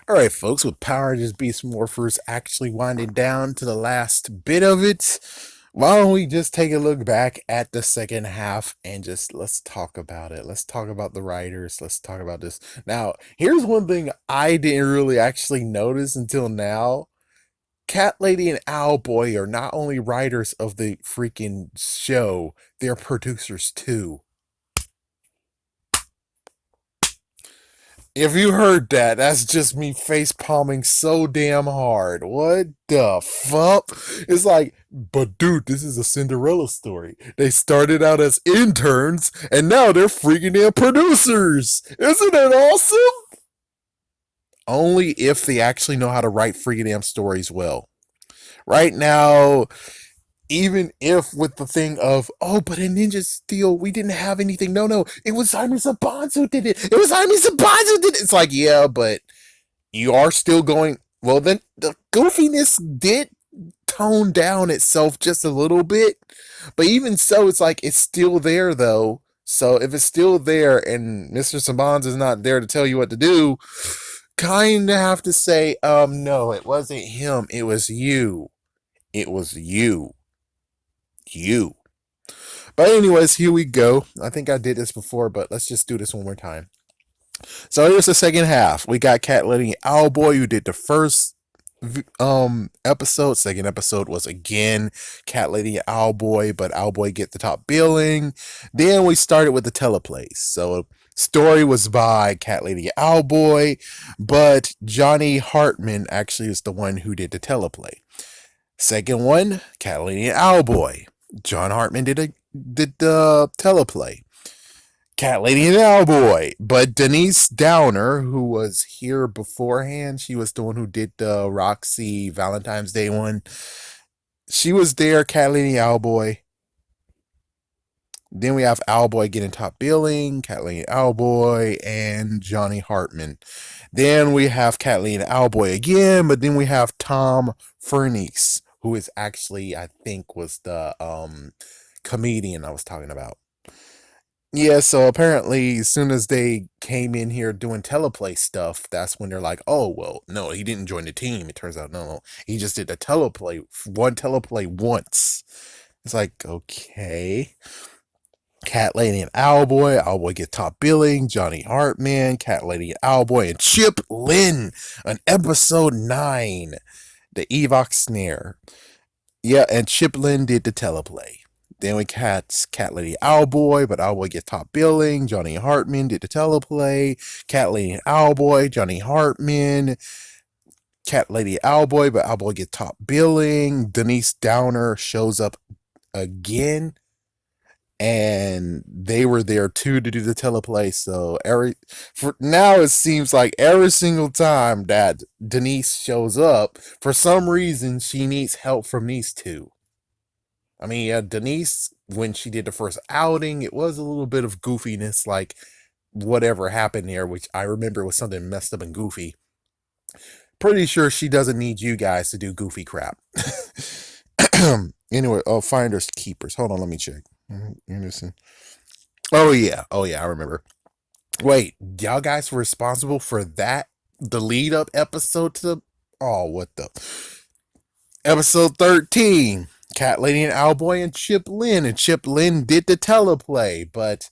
All right, folks, with Power Rangers Beast Morphers actually winding down to the last bit of it, why don't we just take a look back at the second half and just let's talk about it. Let's talk about the writers. Let's talk about this. Now, here's one thing I didn't really actually notice until now. Cat Lady and Owlboy are not only writers of the freaking show, they're producers too. If you heard that, that's just me face palming so damn hard. What the fuck? It's like, but dude, this is a Cinderella story. They started out as interns and now they're freaking damn producers. Isn't it awesome? Only if they actually know how to write freaking damn stories well. Right now, even if with the thing of, oh, but in Ninja Steel, we didn't have anything. No, it was Jaime Sabanz who did it. It was Jaime Sabanz who did it. It's like, yeah, but you are still going, well, then the goofiness did tone down itself just a little bit. But even so, it's like, it's still there, though. So if it's still there and Mr. Sabanz is not there to tell you what to do, kind of have to say, no, it wasn't him. It was you. It was you. You. But anyways, here we go. I think I did this before, but let's just do this one more time. So here's the second half. We got Cat Lady Owlboy who did the first episode. Second episode was again Cat Lady Owlboy, but Owlboy get the top billing. Then we started with the teleplays. So story was by Cat Lady Owlboy, but Johnny Hartman actually is the one who did the teleplay. Second one, Cat Lady Owlboy. John Hartman did the teleplay. Cat Lady and Owlboy. But Denise Downer, who was here beforehand, she was the one who did the Roxy Valentine's Day one. She was there, Cat Lady Owlboy. Then we have Owlboy getting top billing, Cat Lady Owlboy, and Johnny Hartman. Then we have Cat Lady and Owlboy again, but then we have Tom Furniss, who is actually, I think, was the comedian I was talking about. Yeah, so apparently, as soon as they came in here doing teleplay stuff, that's when they're like, oh, well, no, he didn't join the team. It turns out, no, he just did a one teleplay once. It's like, okay. Cat Lady and Owlboy. Owlboy get top billing. Johnny Hartman, Cat Lady and Owlboy, and Chip Lynn on episode 9, the Evox Snare. Yeah, and Chip Lynn did the teleplay. Then we got Cat Lady Owlboy, but Owlboy get top billing. Johnny Hartman did the teleplay. Cat Lady and Owlboy, Johnny Hartman. Cat Lady Owlboy, but Owlboy get top billing. Denise Downer shows up again, and they were there too to do the teleplay. So for now, it seems like every single time that Denise shows up, for some reason, she needs help from these two. I mean, Denise, when she did the first outing, it was a little bit of goofiness, like whatever happened there, which I remember was something messed up and goofy. Pretty sure she doesn't need you guys to do goofy crap. Anyway, finders keepers. Hold on, let me check. Anderson. Oh yeah, I remember. Wait, y'all guys were responsible for that? The lead up episode to the. Oh, what the. Episode 13. Cat Lady and Owlboy and Chip Lynn. And Chip Lynn did the teleplay, but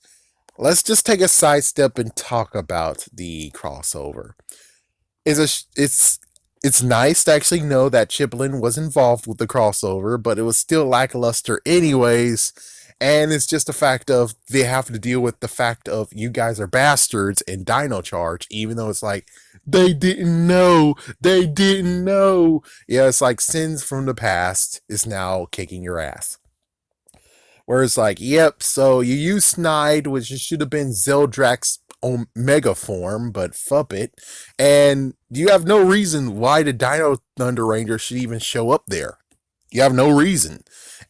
let's just take a sidestep and talk about the crossover. It's nice to actually know that Chip Lynn was involved with the crossover, but it was still lackluster anyways. And it's just a fact of they have to deal with the fact of you guys are bastards and Dino Charge, even though it's like they didn't know. They didn't know. Yeah, it's like sins from the past is now kicking your ass. Whereas like, yep, so you use Snide, which should have been Zeldrak's Omega form, but fuck it. And you have no reason why the Dino Thunder Ranger should even show up there. You have no reason.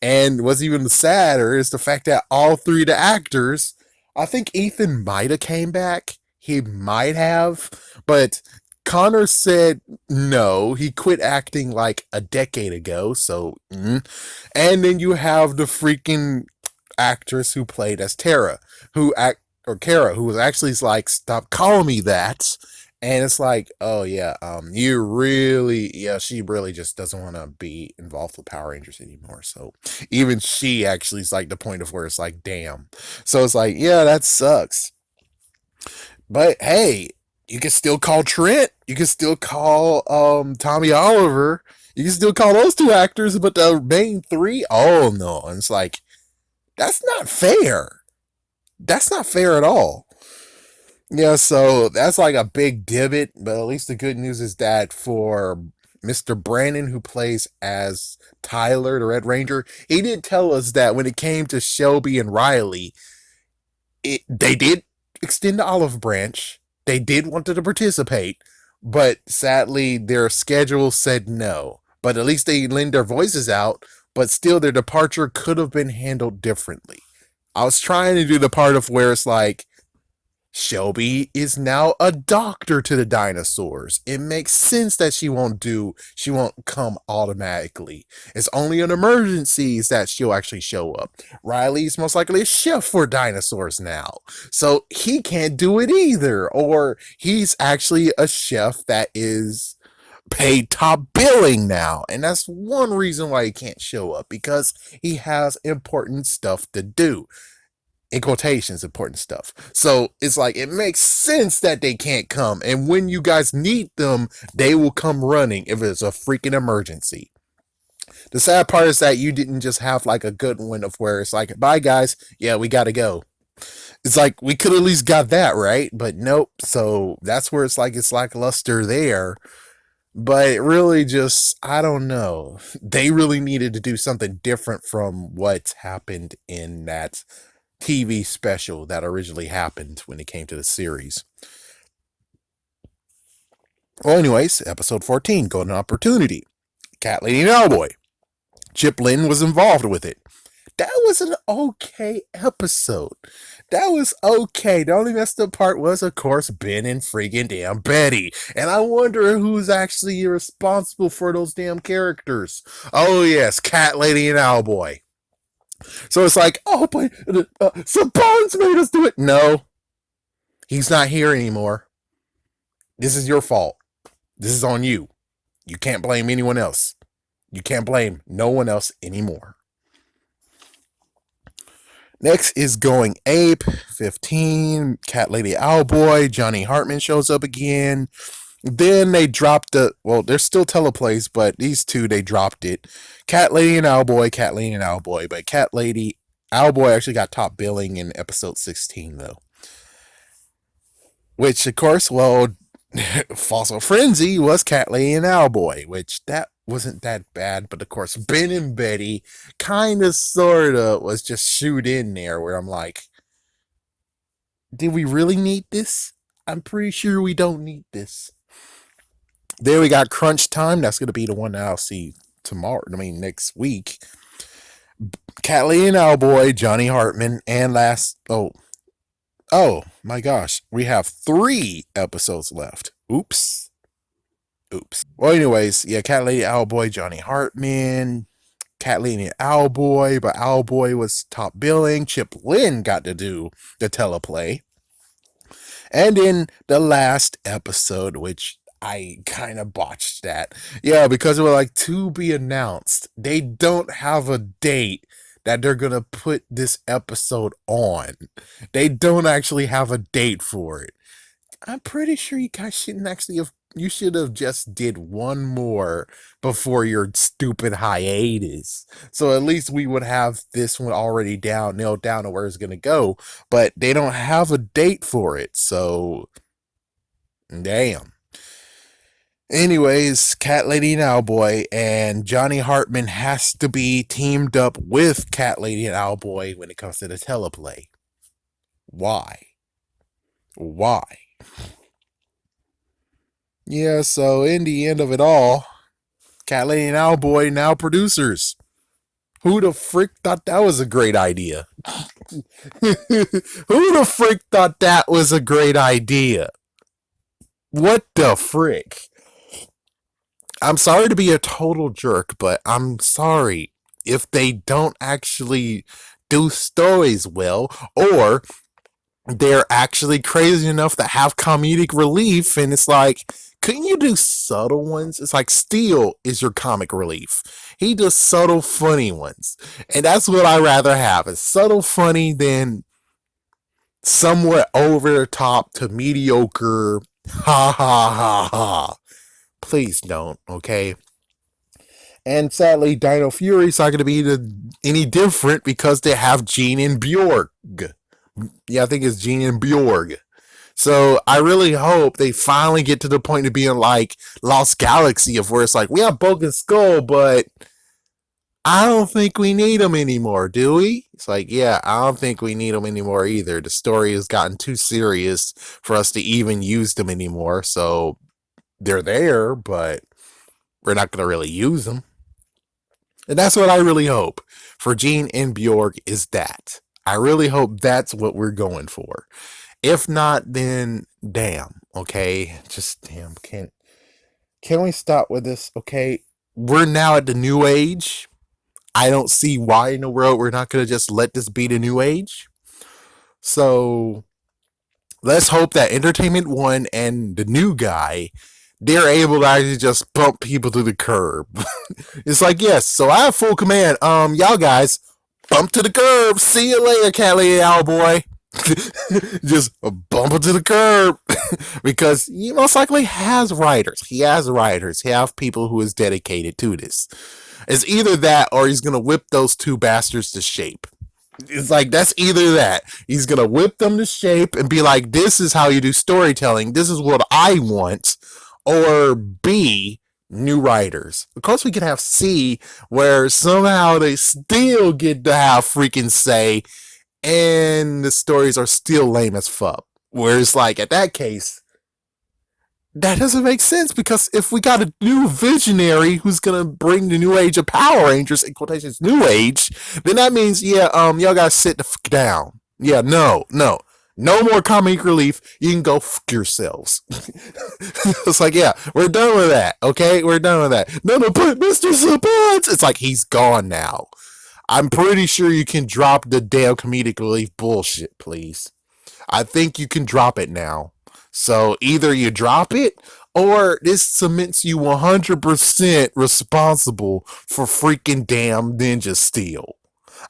And what's even sadder is the fact that all three of the actors, I think Ethan might have came back. He might have, but Connor said no. He quit acting like a decade ago. So, and then you have the freaking actress who played as Tara, who act or Kara, who was actually like, stop calling me that. And it's like, oh yeah, you really, yeah, she really just doesn't want to be involved with Power Rangers anymore. So even she actually is like the point of where it's like, damn. So it's like, yeah, that sucks. But hey, you can still call Trent. You can still call Tommy Oliver. You can still call those two actors, but the main three, oh no. And it's like, that's not fair. That's not fair at all. Yeah, so that's like a big divot, but at least the good news is that for Mr. Brandon, who plays as Tyler, the Red Ranger, he did tell us that when it came to Shelby and Riley, they did extend the olive branch. They did want to participate, but sadly, their schedule said no. But at least they lend their voices out, but still, their departure could have been handled differently. I was trying to do the part of where it's like, Shelby is now a doctor to the dinosaurs. It makes sense that she won't come automatically. It's only in emergencies that she'll actually show up. Riley's most likely a chef for dinosaurs now. So he can't do it either. Or he's actually a chef that is paid top billing now. And that's one reason why he can't show up, because he has important stuff to do, in quotations, important stuff. So it's like, it makes sense that they can't come. And when you guys need them, they will come running if it's a freaking emergency. The sad part is that you didn't just have like a good one of where it's like, bye guys, yeah, we gotta go. It's like, we could at least got that, right? But nope. So that's where it's like, it's lackluster there. But it really just, I don't know. They really needed to do something different from what happened in that TV special that originally happened when it came to the series. Well, anyways, episode 14, Golden Opportunity. Cat Lady and Owlboy. Chip Lynn was involved with it. That was an okay episode. That was okay. The only messed up part was, of course, Ben and freaking damn Betty. And I wonder who's actually responsible for those damn characters. Oh, yes, Cat Lady and Owlboy. So it's like, oh, but Saban's made us do it. No, he's not here anymore. This is your fault. This is on you. You can't blame anyone else. You can't blame no one else anymore. Next is Going Ape, 15. Cat Lady Owlboy. Johnny Hartman shows up again. Then they dropped there's still teleplays, but these two, they dropped it. Cat Lady and Owlboy, Cat Lady and Owlboy. But Cat Lady, Owlboy actually got top billing in episode 16, though. Which, of course, Fossil Frenzy was Cat Lady and Owlboy, which that wasn't that bad. But, of course, Ben and Betty kind of, sort of, was just shoot in there, where I'm like, did we really need this? I'm pretty sure we don't need this. Then we got Crunch Time. That's going to be the one that I'll see tomorrow. I mean, next week. Cat Lady and Owlboy, Johnny Hartman, and oh my gosh, we have 3 episodes left. Oops. Well, anyways, yeah, Cat Lady, Owlboy, Johnny Hartman, Cat Lady and Owlboy, but Owlboy was top billing. Chip Lynn got to do the teleplay. And in the last episode, which I kind of botched that. Yeah, because it was like, to be announced. They don't have a date that they're going to put this episode on. They don't actually have a date for it. I'm pretty sure you guys shouldn't actually have. You should have just did one more before your stupid hiatus. So at least we would have this one already nailed down to where it's going to go. But they don't have a date for it. So, damn. Anyways, Cat Lady and Owlboy, and Johnny Hartman has to be teamed up with Cat Lady and Owlboy when it comes to the teleplay. Why? Yeah, so in the end of it all, Cat Lady and Owlboy now producers. Who the frick thought that was a great idea? Who the frick thought that was a great idea? What the frick? I'm sorry to be a total jerk, but I'm sorry if they don't actually do stories well, or they're actually crazy enough to have comedic relief, and it's like, couldn't you do subtle ones? It's like Steel is your comic relief. He does subtle funny ones, and that's what I rather have, is subtle funny than somewhat over the top to mediocre. Ha ha ha ha. Please don't, okay? And sadly, Dino Fury's not going to be any different because they have Gene and Bjorg. Yeah, I think it's Gene and Bjorg. So I really hope they finally get to the point of being like Lost Galaxy, of where it's like, we have Bulk and Skull, but I don't think we need them anymore, do we? It's like, yeah, I don't think we need them anymore either. The story has gotten too serious for us to even use them anymore. So they're there, but we're not going to really use them. And that's what I really hope for Gene and Bjorg, is that. I really hope that's what we're going for. If not, then damn. Okay, just damn. Can we stop with this? Okay, we're now at the new age. I don't see why in the world we're not gonna just let this be the new age. So let's hope that Entertainment One and the new guy, they're able to actually just bump people to the curb. It's like, yes, so I have full command. Y'all guys, bump to the curb. See you later, Cali Boy. Just bump it to the curb. Because he most likely has writers. He has writers. He have people who is dedicated to this. It's either that or he's gonna whip those two bastards to shape. It's like, that's either that. He's gonna whip them to shape and be like, this is how you do storytelling. This is what I want. Or B, new writers. Of course, we could have C, where somehow they still get to have freaking say, and the stories are still lame as fuck. Whereas, like, at that case, that doesn't make sense, because if we got a new visionary who's gonna bring the new age of Power Rangers, in quotations, new age, then that means, yeah, y'all gotta sit the fuck down. Yeah, no more comic relief. You can go fuck yourselves. It's like, yeah, we're done with that. Okay, we're done with that. No, but Mr. Sabat, it's like, he's gone now. I'm pretty sure you can drop the damn comedic relief bullshit, please. I think you can drop it now. So either you drop it, or this cements you 100% responsible for freaking damn Ninja Steel.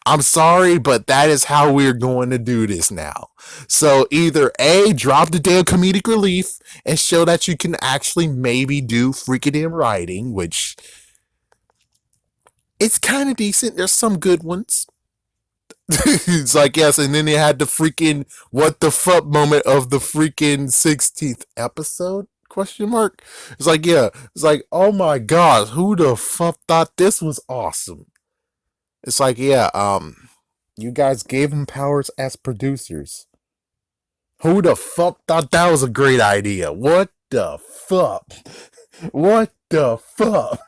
I'm sorry, but that is how we're going to do this now. So either A, drop the damn comedic relief and show that you can actually maybe do freaking damn writing, which it's kind of decent. There's some good ones. It's like, yes, and then they had the freaking what the fuck moment of the freaking 16th episode? Question mark. It's like, yeah, it's like, oh my god, who the fuck thought this was awesome? It's like, yeah, you guys gave them powers as producers. Who the fuck thought that was a great idea? What the fuck? What the fuck?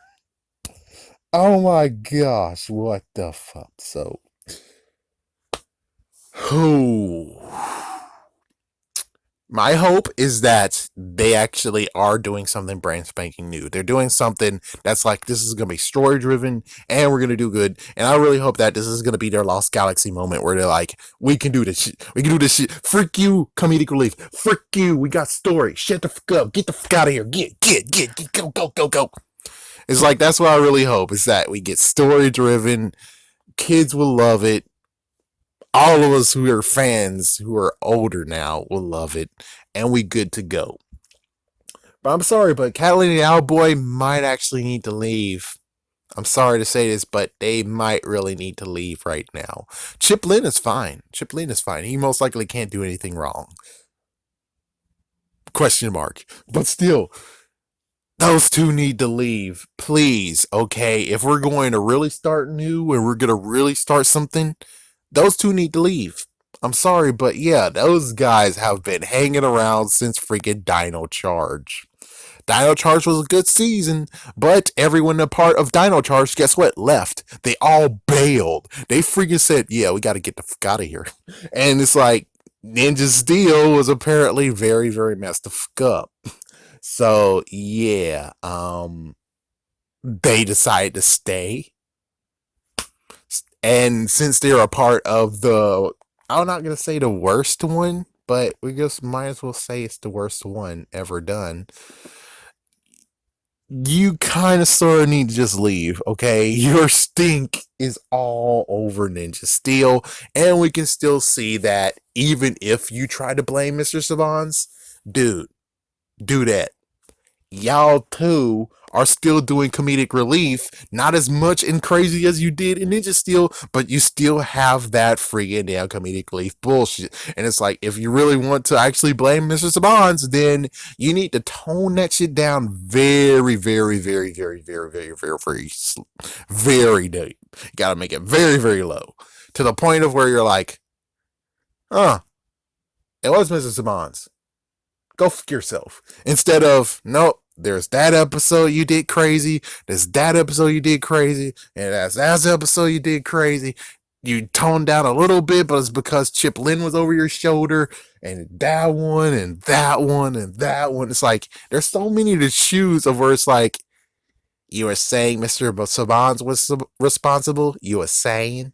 Oh my gosh, what the fuck? So, who? My hope is that they actually are doing something brand spanking new. They're doing something that's like, this is going to be story driven and we're going to do good. And I really hope that this is going to be their Lost Galaxy moment where they're like, we can do this shit. We can do this shit. Frick you, comedic relief. Frick you. We got story. Shut the fuck up. Get the fuck out of here. Get, go. It's like, that's what I really hope, is that we get story driven. Kids will love it. All of us who are fans who are older now will love it, and we good to go. But I'm sorry, but Catalina and Owlboy might actually need to leave. I'm sorry to say this, but they might really need to leave right now. Chip Lynn is fine. Chip Lynn is fine. He most likely can't do anything wrong. Question mark. But still, those two need to leave. Please, okay? If we're going to really start new and we're going to really start something, those two need to leave. I'm sorry, but yeah, those guys have been hanging around since freaking Dino Charge. Dino Charge was a good season, but everyone a part of Dino Charge, guess what? Left. They all bailed. They freaking said, yeah, we got to get the fuck out of here. And it's like, Ninja Steel was apparently very, very messed the fuck up. So, yeah, they decided to stay. And since they're a part of the, I'm not going to say the worst one, but we just might as well say it's the worst one ever done. You kind of sort of need to just leave, okay? Your stink is all over Ninja Steel, and we can still see that even if you try to blame Mr. Savans, dude, do that. Y'all too are still doing comedic relief, not as much and crazy as you did in Ninja Steel, but you still have that friggin' damn comedic relief bullshit. And it's like, if you really want to actually blame Mr. Sabans, then you need to tone that shit down very, very, very, very, very, very, very, very, very deep. You gotta make it very, very low to the point of where you're like, huh, it was Mr. Sabans. Go fuck yourself. Instead of, nope, there's that episode you did crazy, there's that episode you did crazy, and that's that episode you did crazy. You toned down a little bit, but it's because Chip Lynn was over your shoulder, and that one, and that one, and that one. It's like, there's so many to choose of where it's like, you are saying Mr. Sabans was responsible. You are saying